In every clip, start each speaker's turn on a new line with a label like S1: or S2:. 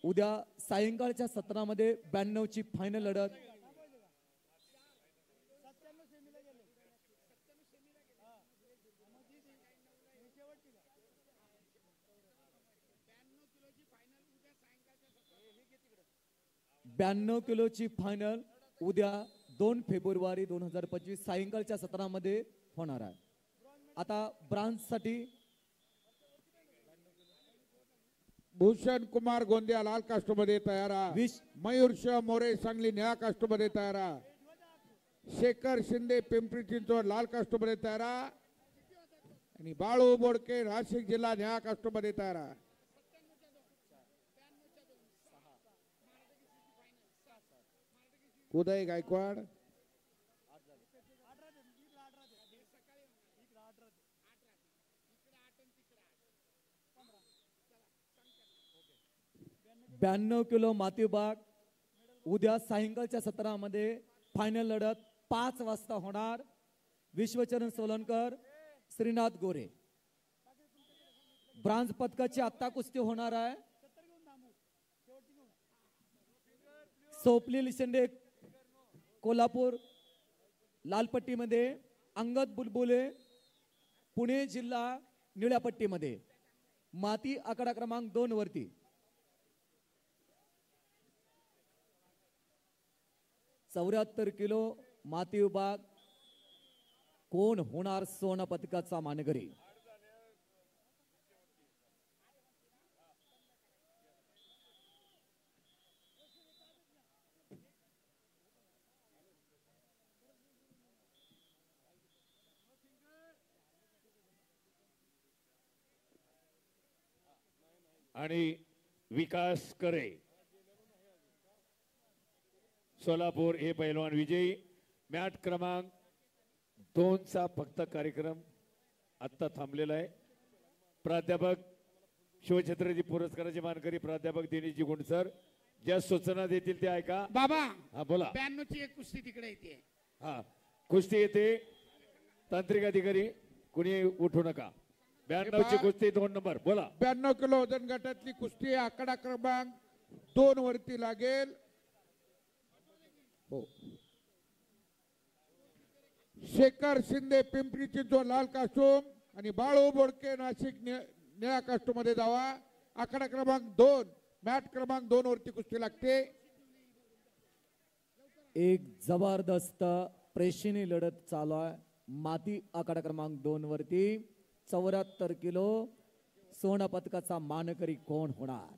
S1: उद्या सायंकाळच्या सत्रामध्ये 92 ची फायनल लढत ब्याण्णव किलोची फायनल उद्या 2 फेब्रुवारी 2025 सायंकाळच्या सत्रामध्ये होणार आहे। आता ब्रांच साठी
S2: भूषण कुमार गोंदिया लाल कास्टमध्ये तयार आहे। मयूर शाह मोरे सांगली निळ्या कास्टमध्ये तयार आहे। शेखर शिंदे पिंपरी चिंचवड लाल कास्टमध्ये तयार आहे आणि बाळू बोडके नाशिक जिल्हा निळ्या कास्टमध्ये तयार आहे। उदय गायकवाड
S1: ब्याण्णव किलो माती विभाग उद्या सायंकाळच्या सत्रामध्ये फायनल लढत 5 वाजता होणार। विश्वचरण सोलनकर श्रीनाथ गोरे ब्रांज पदकाची आत्ता कुस्ती होणार आहे। सोपली शिंदे कोल्हापूर लालपट्टीमध्ये, अंगद बुलबुले पुणे जिल्हा निळ्या पट्टीमध्ये, माती आकडा क्रमांक 2 वरती। चौऱ्याहत्तर किलो माती विभाग कोण होणार सोना पदकाचा मानकरी?
S3: आणि विकास करे सोलापूर हे पैलवान विजयी। मॅट क्रमांक 2 चा फक्त कार्यक्रम आता थांबलेला आहे। प्राध्यापक शिवछत्रजी पुरस्काराचे मानकरी प्राध्यापक दिनेशजी गुंडसर ज्या सूचना देतील ते ऐका।
S4: बाबा
S3: हा बोला।
S4: 92 ची एक कुस्ती तिकडे येते।
S3: हा कुस्ती येते, तांत्रिक अधिकारी कुणी उठू नका। 92 ची कुस्ती 2 नंबर बोला।
S2: 92 किलो वजन गटातली कुस्ती आकडा क्रमांक 2 वरती लागेल। हो, शेखर शिंदे पिंपरी चिंचवड लाल कास्टूम आणि बाळू बोडके नाशिक निळ्या कास्टूम मध्ये जावा। आकडा क्रमांक 2 मॅट क्रमांक 2 वरती कुस्ती लागते।
S1: एक जबरदस्त प्रेक्षणीय लढत चालू आहे। माती आकडा क्रमांक 2 वरती 74 किलो सोना पदकाचा मानकरी कोण होणार?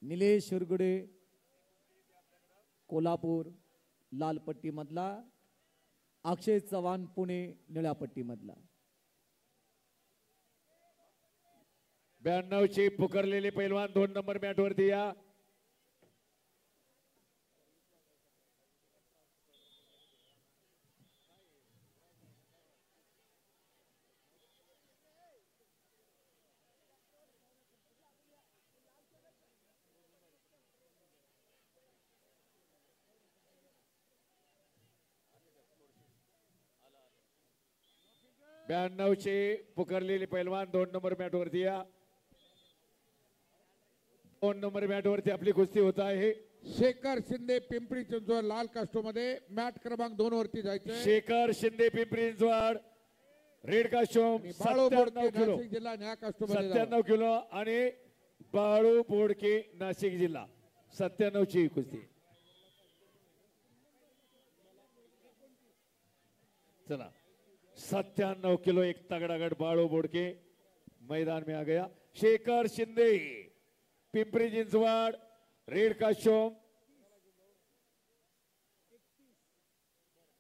S1: निलेश शिरगुडे कोल्हापूर लालपट्टी मधला, अक्षय चव्हाण पुणे निळ्या पट्टी मधला।
S3: 92 ची पुकारलेले पैलवान 2 नंबर मॅट वरती या। चे पुकारलेले पैलवान 2 नंबर मॅट वरती या। 2 नंबर मॅट वरती आपली कुस्ती होत आहे।
S2: शेखर शिंदे पिंपरी चिंचवड लाल कास्टूम मध्ये मॅट क्रमांक 2 वरती जायचं।
S3: Shekhar Shinde Pimpri Chinchwad red costume 97 kilo
S2: जिल्हा निळ्या कास्टूम
S3: 97 किलो आणि बाळू बोडके नाशिक जिल्हा 97 ची कुस्ती। चला 97 किलो एक तगड़ागढ़ बाळू बोडके मैदान में आ गया। शेखर शिंदे पिंपरी चिंचवड रेड कास्टूम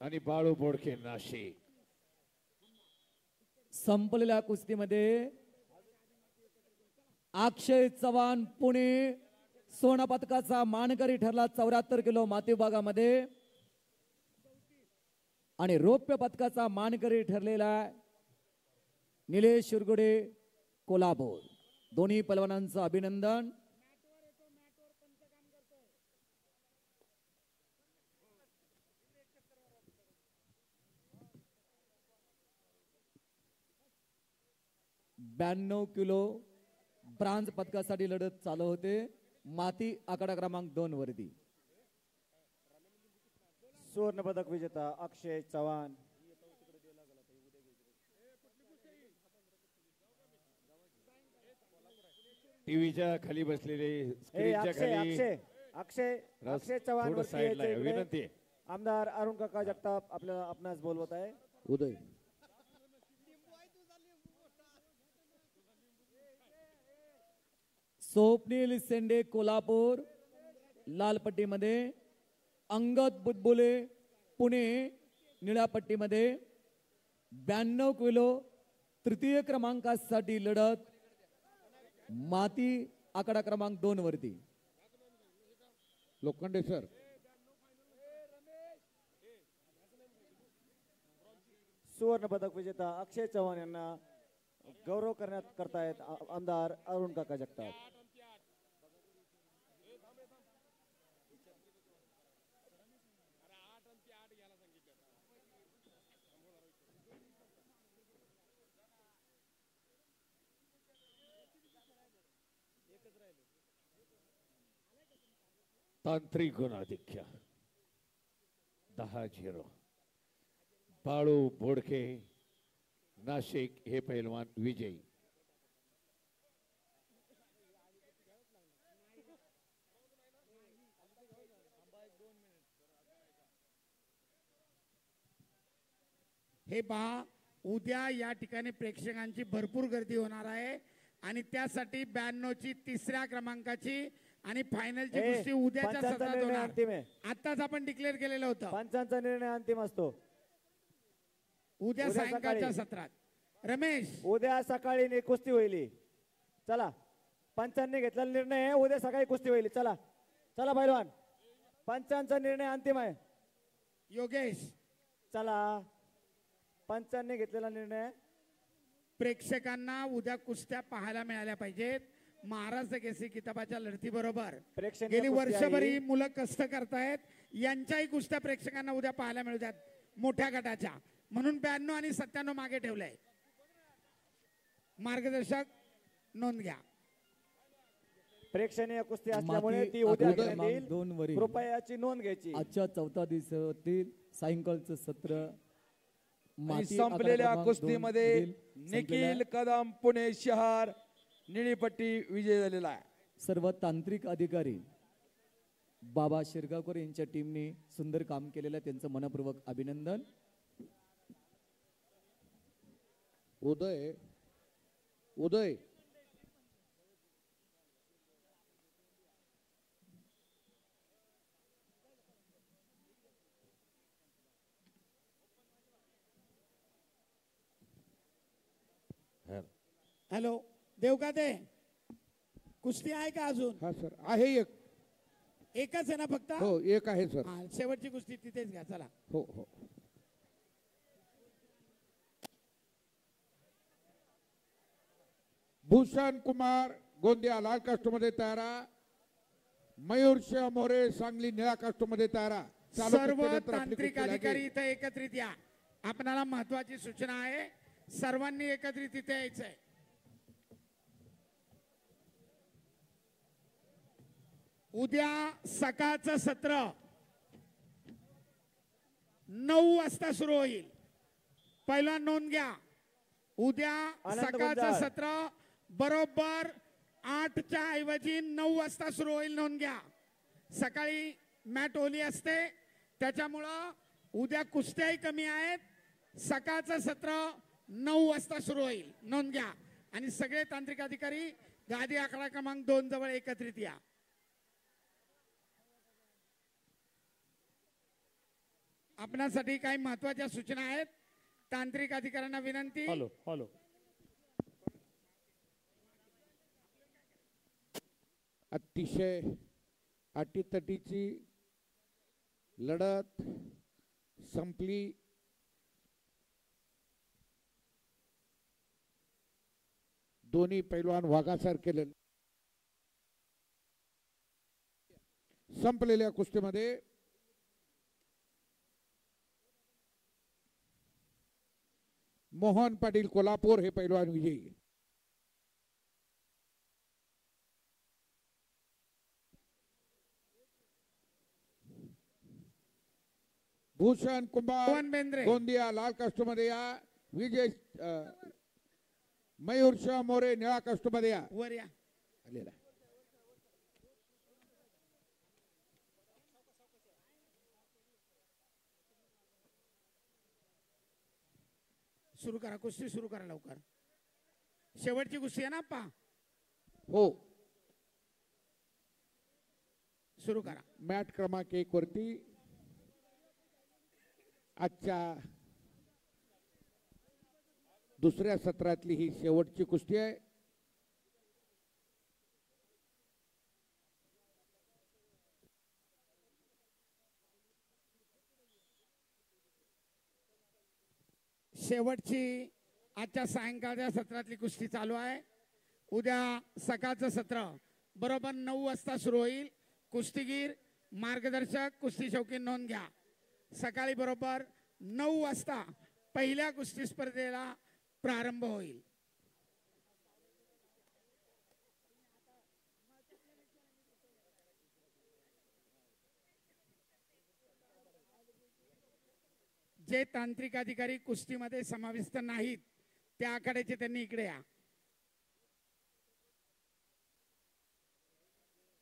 S3: आणि बाळू बोडके नाशिक।
S1: संपलेल्या कुस्तीमध्ये अक्षय चव्हाण पुणे सोना पदकाचा मानकरी ठरला 74 किलो माती विभागामध्ये आणि रौप्य पदकाचा मानकरी ठरलेला निलेश शिरगुडे कोल्हापूर। दोन्ही पहलवानांचं अभिनंदन। ब्याण्णव किलो ब्रांज पदकासाठी लढत चालू होते माती आकडा क्रमांक 2 वरती.
S5: सुवर्ण पदक विजेता अक्षय चव्हाण.
S3: टीव्हीच्या खाली बसलेले
S5: ए,
S3: स्क्रीनच्या
S5: अक्षय
S3: खाली
S5: अक्षय अक्षय अक्षय चव्हाण
S3: थोडं
S5: वरती
S3: साईडला
S5: यायचं इकडे.
S3: विनंती आहे.
S5: आमदार अरुण काका जगताप आपल्याला आपणास बोलवत आहे.
S2: उदय
S1: स्वप्नील सेंडे कोल्हापूर लाल पट्टीमध्ये, अंगद बुटबुले पुणे निळ्या पट्टीमध्ये. 92 किलो तृतीय क्रमांकासाठी लढत माती आकडा क्रमांक 2 वरती.
S2: लोखंडे सर.
S5: सुवर्ण पदक विजेता अक्षय चव्हाण यांना गौरव करण्यात करतायत आमदार अरुण काका जगताप.
S3: तांत्रिक गुणाधिक्य 10-0. बाळू बोडके नाशिक हे पैलवान विजयी.
S4: हे पहा, उद्या या ठिकाणी प्रेक्षकांची भरपूर गर्दी होणार आहे आणि त्यासाठी 92 ची 3ऱ्या क्रमांकाची आणि फायनलची
S5: ए,
S4: कुस्ती उद्याच्या
S5: पंचांचा
S4: सत्रात
S5: निर्णय
S4: होणार.
S5: अंतिम आहे.
S4: आताच आपण डिक्लेअर केलेलं होतं
S5: पंचांचा निर्णय अंतिम असतो.
S4: उद्या
S5: उद्या
S4: सायंकाळच्या
S5: सकाळी.
S4: सत्रात. रमेश,
S5: उद्या सकाळी कुस्ती होईल. चला, पंचांनी घेतलेला निर्णय आहे, उद्या सकाळी कुस्ती होईल. चला चला पैलवान, पंचांचा निर्णय अंतिम आहे.
S4: योगेश,
S5: चला, पंचांनी घेतलेला निर्णय.
S4: प्रेक्षकांना उद्या कुस्त्या पाहायला मिळाल्या पाहिजेत. महाराष्ट्र केसरी किताबाच्या लढती बरोबर
S5: प्रेक्षणीय
S4: गेली
S5: कुस्ती
S4: वर्षभर
S5: आहे.
S4: ही मुलं कष्ट करतायत. यांच्याही कुस्त्या प्रेक्षकांना उद्या पाहायला मिळू द्यात मोठ्या गटाच्या. म्हणून 92 आणि 97 मागे ठेवलंय. मार्गदर्शक नोंद घ्या.
S5: प्रेक्षणीय कुस्ती असल्यामुळे
S1: माती
S5: ती उद्या
S1: आकडा
S5: घेण्यात
S1: क्रमांक
S5: येईल.
S1: 2 वरील
S5: कृपया याची नोंद घ्यायची.
S1: आजच्या 4थ्या दिवसातील सायंकाळचं सत्र
S6: आणि
S1: माती
S6: संपलेल्या
S1: आकडा क्रमांक 2
S6: कुस्तीमध्ये
S1: वरील संपलेल्या
S6: निखिल कदम पुणे शहर निळीपट्टी विजय झालेला आहे.
S1: सर्व तांत्रिक अधिकारी बाबा शिरगावकर यांच्या टीमने सुंदर काम केलेलं आहे. त्यांचं मनपूर्वक अभिनंदन.
S2: उदय उदय
S4: हॅलो, देवकाते, कुस्ती आहे का अजून?
S2: हा सर आहे एक.
S4: एकच आहे ना फक्त?
S2: हो एक आहे सर.
S4: हा, शेवटची कुस्ती तिथेच घ्या. चला.
S2: हो हो. भूषण कुमार गोंदिया लाल कास्टमध्ये तयारा. मयूर शेह मोरे सांगली निळ्या कास्टमध्ये तयारा. चालू
S4: सर्व
S2: कुस्तीनंतर आपली
S4: तांत्रिक
S2: कुस्ती
S4: अधिकारी
S2: लागेल.
S4: इथे एकत्रित या. आपणाला महत्वाची सूचना आहे, सर्वांनी एकत्रित इथे यायचंय. उद्या सकाळचं सत्र 9 वाजता सुरू होईल. पहिला नोंद घ्या. उद्या
S5: आनंद
S4: सकाळचं
S5: गुंजाळ.
S4: सत्र बरोबर 8च्या ऐवजी 9 वाजता सुरू होईल. नोंद घ्या. सकाळी मॅट ओली असते, त्याच्यामुळं उद्या कुस्त्याही कमी आहेत. सकाळचं सत्र 9 वाजता सुरू होईल. नोंद घ्या. आणि सगळे तांत्रिक अधिकारी गादी आकडा क्रमांक 2 जवळ एकत्रित या. आपणासाठी काही महत्वाच्या सूचना आहेत. तांत्रिक अधिकाऱ्यांना विनंती.
S3: हॅलो
S2: अतिशय अटीतटीची लढत संपली. दोन्ही पैलवान वाघासारखे संपलेल्या कुस्तीमध्ये मोहन पाटील कोल्हापूर हे पैलवान विजयी. भूषण कुमार
S4: पवन बेंद्रे.
S2: गोंदिया लाल कास्टमध्ये या. विजय मयूर शाह मोरे निळा कास्टमध्ये या.
S4: वर या.
S2: आलेला आहे.
S4: सुरू करा कुस्ती, सुरू करा लवकर. शेवटची कुस्ती आहे ना आप्पा,
S2: हो.
S4: सुरू करा.
S2: मॅट क्रमांक 1 वरती आजच्या दुसऱ्या सत्रातली ही शेवटची कुस्ती आहे.
S4: शेवटची आजच्या सायंकाळच्या सत्रातली कुस्ती चालू आहे. उद्या सकाळचं सत्र बरोबर 9 वाजता सुरू होईल. कुस्तीगीर मार्गदर्शक कुस्ती शौकीन नोंद घ्या. सकाळी बरोबर 9 वाजता पहिल्या कुस्ती स्पर्धेला प्रारंभ होईल. जे तांत्रिक अधिकारी कुस्तीमध्ये समाविष्ट नाहीत त्या आखाड्याचे त्यांनी इकडे या.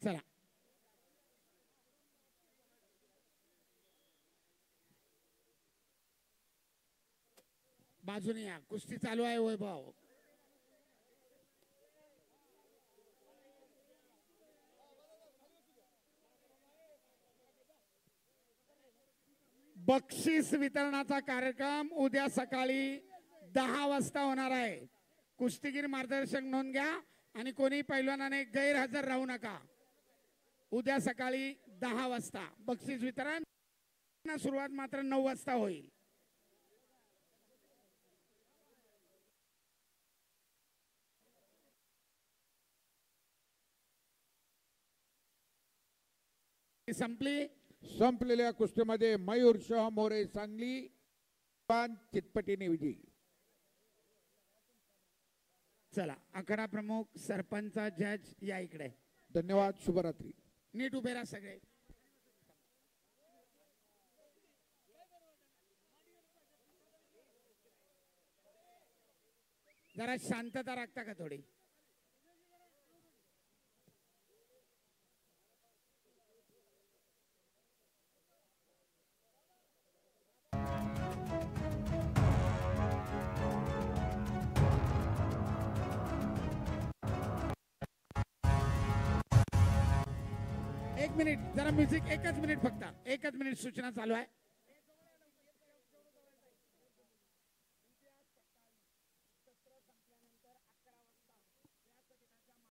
S4: चला. बाजूने या. कुस्ती चालू आहे वैभव. बक्षीस वितरणाचा कार्यक्रम उद्या सकाळी 10 वाजता होणार आहे. कुस्तीगीर मार्गदर्शक नोंद घ्या आणि कोणी पैलवानाने गैरहजर राहू नका. उद्या सकाळी 10 वाजता बक्षीस वितरण. सुरुवात मात्र 9 वाजता होईल. संपली.
S2: संपलेल्या कुस्तीमध्ये मयूर शाह मोरे सांगली चितपटीने विजयी.
S4: चला आखाडा प्रमुख सरपंच जज या इकडे.
S2: धन्यवाद. शुभरात्री.
S4: नीट उभे राहा सगळे. जरा शांतता राखता का थोडी. एक मिनिट जरा म्युझिक. एकच मिनिट फक्त. एकच मिनिट सूचना चालू आहे.